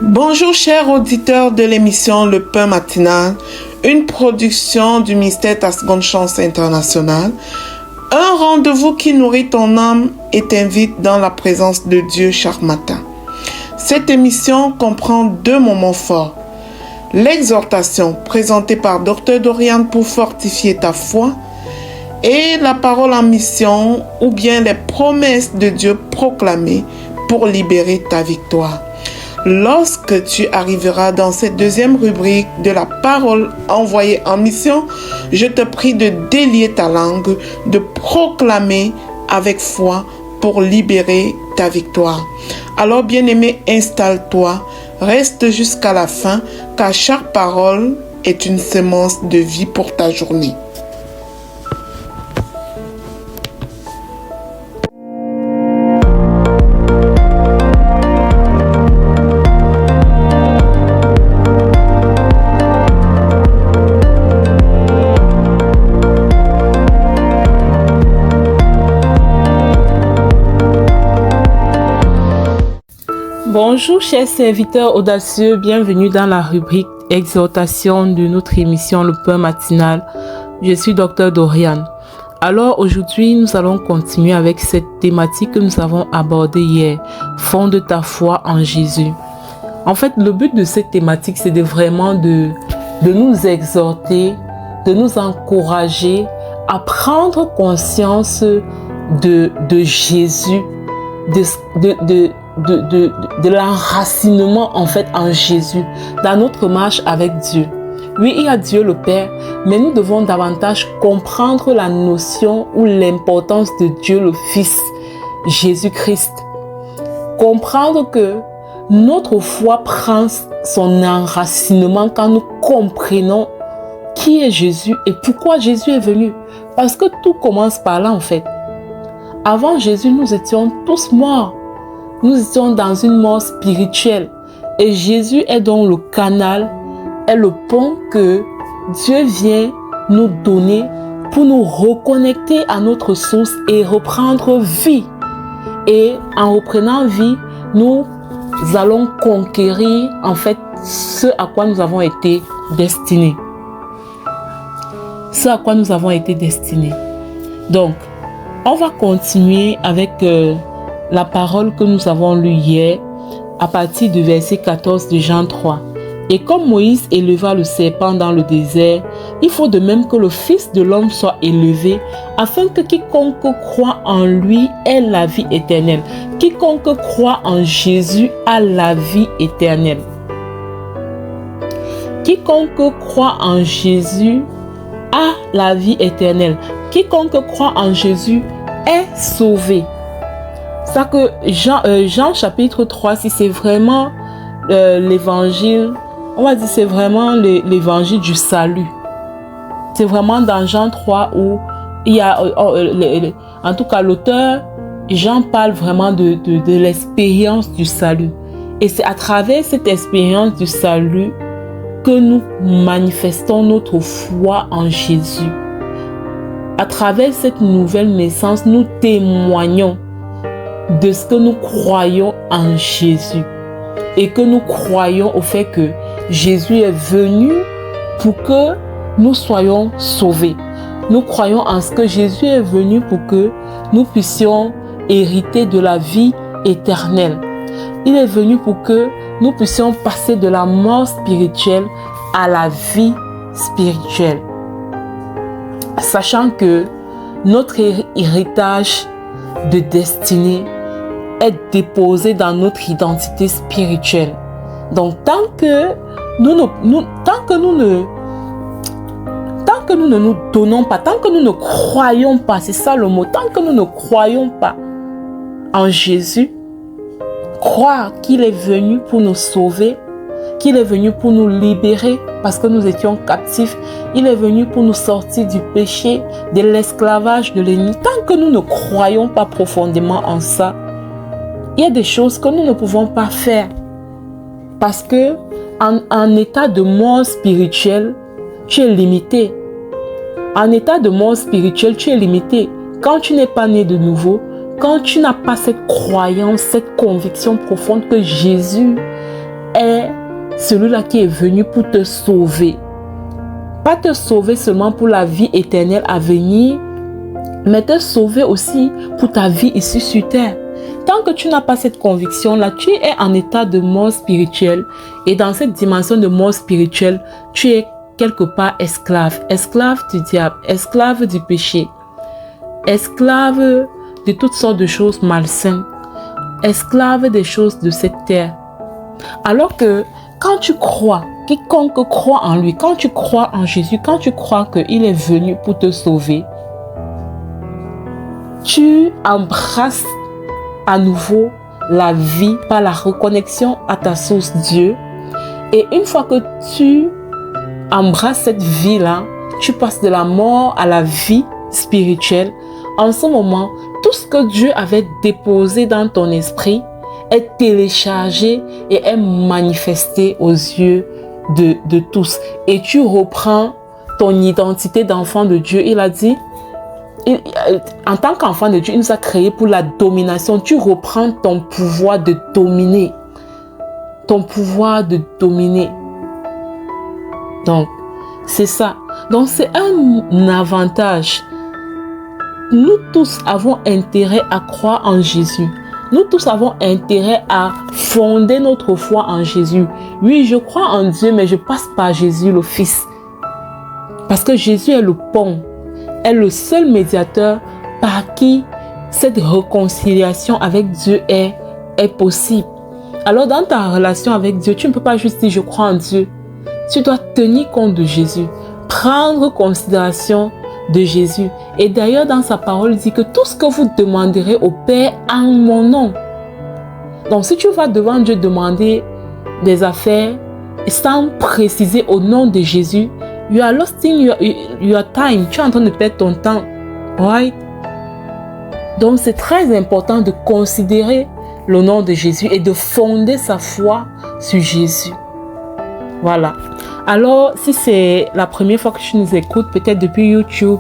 Bonjour chers auditeurs de l'émission Le Pain Matinal, une production du ministère Ta Seconde Chance International, un rendez-vous qui nourrit ton âme et t'invite dans la présence de Dieu chaque matin. Cette émission comprend 2 moments forts. L'exhortation présentée par Dr Dorian pour fortifier ta foi et la parole en mission ou bien les promesses de Dieu proclamées pour libérer ta victoire. Lorsque tu arriveras dans cette 2e rubrique de la parole envoyée en mission, je te prie de délier ta langue, de proclamer avec foi pour libérer ta victoire. Alors bien-aimé, installe-toi, reste jusqu'à la fin, car chaque parole est une semence de vie pour ta journée. Bonjour chers serviteurs audacieux, bienvenue dans la rubrique exhortation de notre émission Le Pain Matinal. Je suis Dr Dorian. Alors aujourd'hui nous allons continuer avec cette thématique que nous avons abordée hier, fonde ta foi en Jésus. En fait le but de cette thématique c'est de nous exhorter, de nous encourager à prendre conscience de Jésus, de l'enracinement en fait en Jésus dans notre marche avec Dieu. Oui, il y a Dieu le Père, mais nous devons davantage comprendre la notion ou l'importance de Dieu le Fils, Jésus-Christ. Comprendre que notre foi prend son enracinement quand nous comprenons qui est Jésus et pourquoi Jésus est venu. Parce que tout commence par là en fait. Avant Jésus, nous étions tous morts. Nous étions dans une mort spirituelle et Jésus est donc le canal, est le pont que Dieu vient nous donner pour nous reconnecter à notre source et reprendre vie. Et en reprenant vie, nous allons conquérir en fait ce à quoi nous avons été destinés. Ce à quoi nous avons été destinés. Donc, on va continuer avec la parole que nous avons lue hier à partir du verset 14 de Jean 3. Et comme Moïse éleva le serpent dans le désert, il faut de même que le Fils de l'homme soit élevé, afin que quiconque croit en lui ait la vie éternelle. Quiconque croit en Jésus a la vie éternelle. Quiconque croit en Jésus a la vie éternelle. Quiconque croit en Jésus est sauvé. Ça que Jean chapitre 3, si c'est vraiment l'évangile, on va dire c'est vraiment l'évangile du salut. C'est vraiment dans Jean 3 où il y a, en tout cas l'auteur, Jean parle vraiment de l'expérience du salut. Et c'est à travers cette expérience du salut que nous manifestons notre foi en Jésus. À travers cette nouvelle naissance, nous témoignons de ce que nous croyons en Jésus et que nous croyons au fait que Jésus est venu pour que nous soyons sauvés. Nous croyons en ce que Jésus est venu pour que nous puissions hériter de la vie éternelle. Il est venu pour que nous puissions passer de la mort spirituelle à la vie spirituelle. Sachant que notre héritage de destinée est déposé dans notre identité spirituelle. Donc tant que nous ne nous donnons pas, tant que nous ne croyons pas, c'est ça le mot, tant que nous ne croyons pas en Jésus, croire qu'il est venu pour nous sauver, qu'il est venu pour nous libérer parce que nous étions captifs, il est venu pour nous sortir du péché, de l'esclavage de l'ennemi. Tant que nous ne croyons pas profondément en ça, il y a des choses que nous ne pouvons pas faire parce que en état de mort spirituelle, tu es limité. En état de mort spirituelle, tu es limité. Quand tu n'es pas né de nouveau, quand tu n'as pas cette croyance, cette conviction profonde que Jésus est celui-là qui est venu pour te sauver. Pas te sauver seulement pour la vie éternelle à venir, mais te sauver aussi pour ta vie ici sur terre. Tant que tu n'as pas cette conviction-là, tu es en état de mort spirituelle. Et dans cette dimension de mort spirituelle, tu es quelque part esclave. Esclave du diable, esclave du péché, esclave de toutes sortes de choses malsaines, esclave des choses de cette terre. Alors que quand tu crois, quiconque croit en lui, quand tu crois en Jésus, quand tu crois qu'il est venu pour te sauver, tu embrasses à nouveau la vie par la reconnexion à ta source Dieu. Et une fois que tu embrasses cette vie-là, tu passes de la mort à la vie spirituelle. En ce moment, tout ce que Dieu avait déposé dans ton esprit est téléchargé et est manifesté aux yeux de tous. Et tu reprends ton identité d'enfant de Dieu. Il a dit, en tant qu'enfant de Dieu, il nous a créés pour la domination. Tu reprends ton pouvoir de dominer. Ton pouvoir de dominer. Donc, c'est ça. Donc, c'est un avantage. Nous tous avons intérêt à croire en Jésus. Nous tous avons intérêt à fonder notre foi en Jésus. Oui, je crois en Dieu, mais je passe par Jésus le Fils. Parce que Jésus est le pont, est le seul médiateur par qui cette réconciliation avec Dieu est possible. Alors, dans ta relation avec Dieu, tu ne peux pas juste dire « je crois en Dieu ». Tu dois tenir compte de Jésus, prendre considération de Jésus. Et d'ailleurs, dans sa parole, il dit que tout ce que vous demanderez au Père en mon nom. Donc, si tu vas devant Dieu demander des affaires sans préciser au nom de Jésus, you are losing your time. Tu es en train de perdre ton temps. Right? Donc, c'est très important de considérer le nom de Jésus et de fonder sa foi sur Jésus. Voilà. Alors, si c'est la première fois que tu nous écoutes, peut-être depuis YouTube,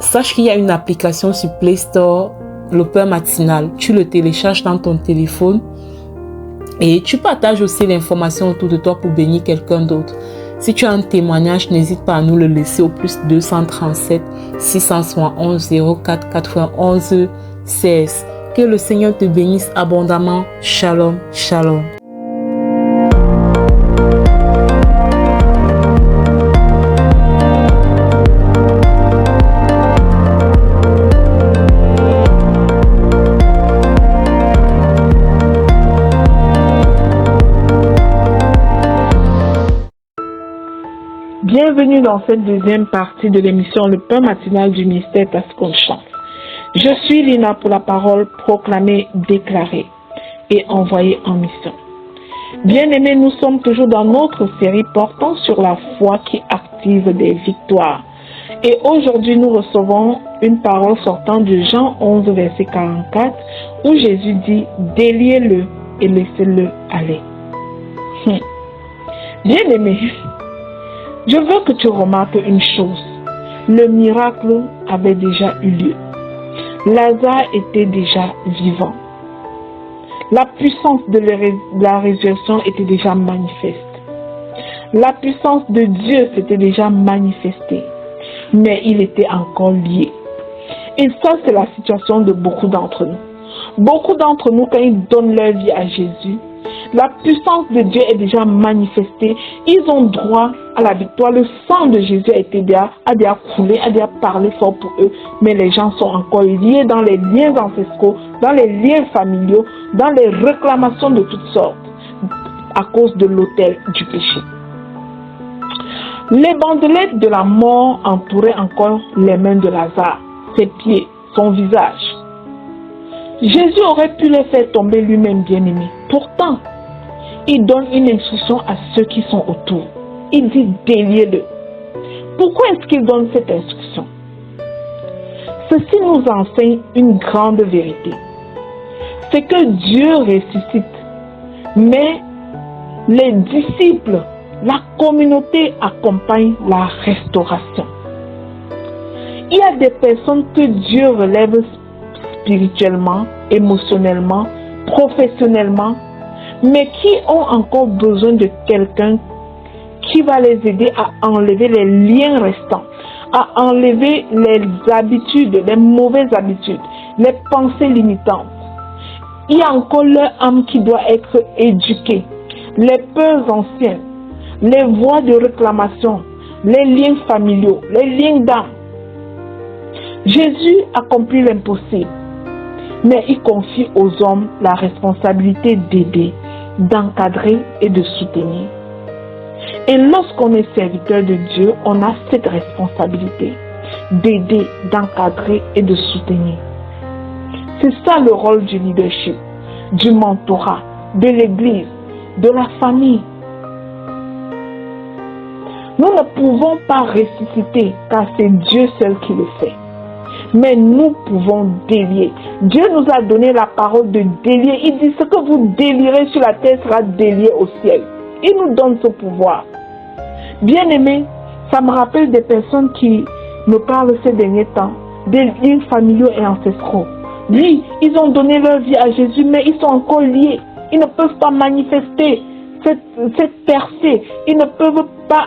sache qu'il y a une application sur Play Store, le Pain Matinal. Tu le télécharges dans ton téléphone et tu partages aussi l'information autour de toi pour bénir quelqu'un d'autre. Si tu as un témoignage, n'hésite pas à nous le laisser au plus 237 671 04 91 16. Que le Seigneur te bénisse abondamment. Shalom, shalom. Bienvenue dans cette deuxième partie de l'émission Le Pain Matinal du ministère Tascon Chance. Je suis Lina pour la parole proclamée, déclarée et envoyée en mission. Bien-aimés, nous sommes toujours dans notre série portant sur la foi qui active des victoires. Et aujourd'hui, nous recevons une parole sortant de Jean 11, verset 44, où Jésus dit « Déliez-le et laissez-le aller ». Bien-aimés, je veux que tu remarques une chose. Le miracle avait déjà eu lieu. Lazare était déjà vivant. La puissance de la résurrection était déjà manifeste. La puissance de Dieu s'était déjà manifestée. Mais il était encore lié. Et ça, c'est la situation de beaucoup d'entre nous. Beaucoup d'entre nous, quand ils donnent leur vie à Jésus, la puissance de Dieu est déjà manifestée. Ils ont droit à la victoire. Le sang de Jésus a déjà coulé, a déjà parlé fort pour eux. Mais les gens sont encore liés dans les liens ancestraux, dans les liens familiaux, dans les réclamations de toutes sortes, à cause de l'autel du péché. Les bandelettes de la mort entouraient encore les mains de Lazare, ses pieds, son visage. Jésus aurait pu les faire tomber lui-même, bien-aimé. Pourtant, il donne une instruction à ceux qui sont autour. Il dit « déliez-le ». Pourquoi est-ce qu'il donne cette instruction? Ceci nous enseigne une grande vérité. C'est que Dieu ressuscite, mais les disciples, la communauté accompagne la restauration. Il y a des personnes que Dieu relève spirituellement, émotionnellement, professionnellement, mais qui ont encore besoin de quelqu'un qui va les aider à enlever les liens restants, à enlever les habitudes, les mauvaises habitudes, les pensées limitantes. Il y a encore leur âme qui doit être éduquée, les peurs anciennes, les voies de réclamation, les liens familiaux, les liens d'âme. Jésus accomplit l'impossible, mais il confie aux hommes la responsabilité d'aider, d'encadrer et de soutenir. Et lorsqu'on est serviteur de Dieu, on a cette responsabilité d'aider, d'encadrer et de soutenir. C'est ça le rôle du leadership, du mentorat, de l'église, de la famille. Nous ne pouvons pas ressusciter car c'est Dieu seul qui le fait. Mais nous pouvons délier. Dieu nous a donné la parole de délier. Il dit ce que vous délierez sur la terre sera délié au ciel. Il nous donne ce pouvoir. Bien aimé, ça me rappelle des personnes qui me parlent ces derniers temps, des liens familiaux et ancestraux. Oui, ils ont donné leur vie à Jésus, mais ils sont encore liés. Ils ne peuvent pas manifester cette percée. Ils ne peuvent pas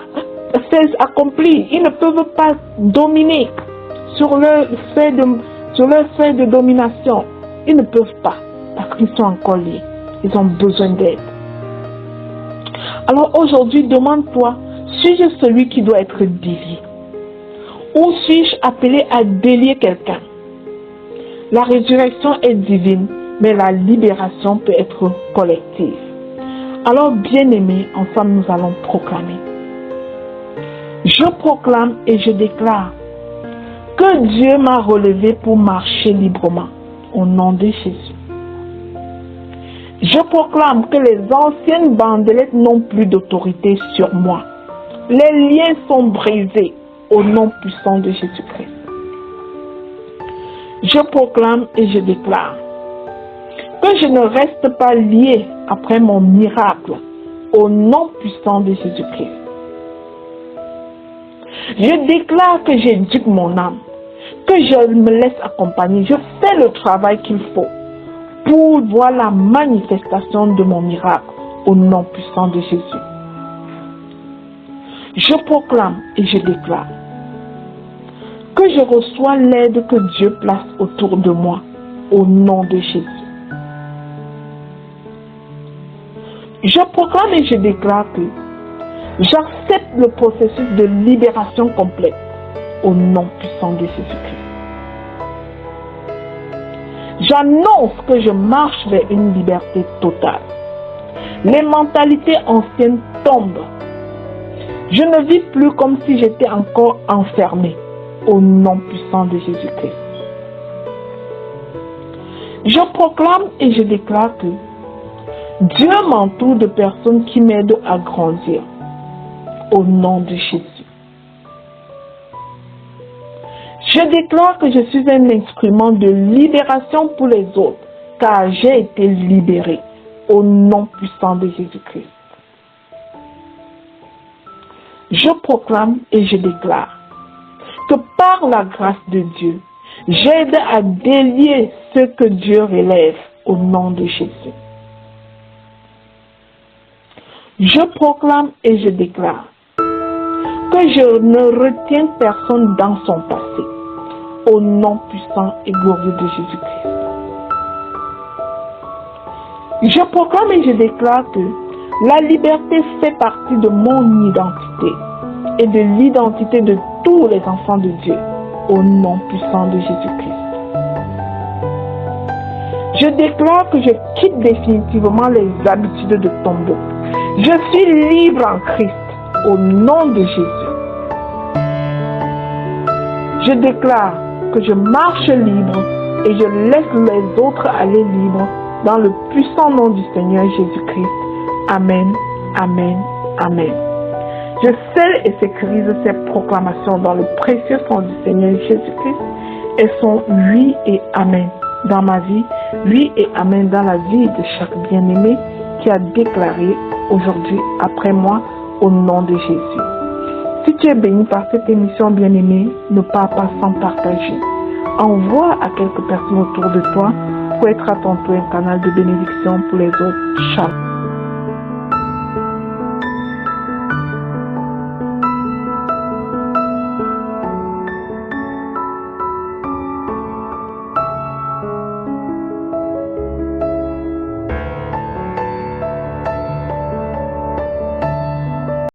accomplir. Ils ne peuvent pas dominer sur leur sphère de domination. Ils ne peuvent pas parce qu'ils sont encore liés. Ils ont besoin d'aide. Alors aujourd'hui, demande-toi, suis-je celui qui doit être délié? Ou suis-je appelé à délier quelqu'un? La résurrection est divine, mais la libération peut être collective. Alors, bien-aimés, ensemble nous allons proclamer. Je proclame et je déclare que Dieu m'a relevé pour marcher librement, au nom de Jésus. Je proclame que les anciennes bandelettes n'ont plus d'autorité sur moi. Les liens sont brisés au nom puissant de Jésus-Christ. Je proclame et je déclare que je ne reste pas lié après mon miracle au nom puissant de Jésus-Christ. Je déclare que j'éduque mon âme, que je me laisse accompagner, je fais le travail qu'il faut pour voir la manifestation de mon miracle au nom puissant de Jésus. Je proclame et je déclare que je reçois l'aide que Dieu place autour de moi au nom de Jésus. Je proclame et je déclare que j'accepte le processus de libération complète au nom puissant de Jésus-Christ. J'annonce que je marche vers une liberté totale. Les mentalités anciennes tombent. Je ne vis plus comme si j'étais encore enfermé au nom puissant de Jésus-Christ. Je proclame et je déclare que Dieu m'entoure de personnes qui m'aident à grandir au nom de Jésus. Je déclare que je suis un instrument de libération pour les autres, car j'ai été libéré au nom puissant de Jésus-Christ. Je proclame et je déclare que par la grâce de Dieu, j'aide à délier ce que Dieu relève au nom de Jésus. Je proclame et je déclare que je ne retiens personne dans son passé au nom puissant et glorieux de Jésus-Christ. Je proclame et je déclare que la liberté fait partie de mon identité et de l'identité de tous les enfants de Dieu au nom puissant de Jésus-Christ. Je déclare que je quitte définitivement les habitudes de tombeau. Je suis libre en Christ au nom de Jésus. Je déclare que je marche libre et je laisse les autres aller libres dans le puissant nom du Seigneur Jésus-Christ. Amen, amen, amen. Je scelle et sécurise ces proclamations dans le précieux sang du Seigneur Jésus-Christ. Elles sont oui et amen dans ma vie, oui et amen dans la vie de chaque bien-aimé qui a déclaré aujourd'hui après moi au nom de Jésus. Si tu es béni par cette émission bien-aimée, ne pars pas sans partager. Envoie à quelques personnes autour de toi pour être à ton tour un canal de bénédiction pour les autres. Shalom.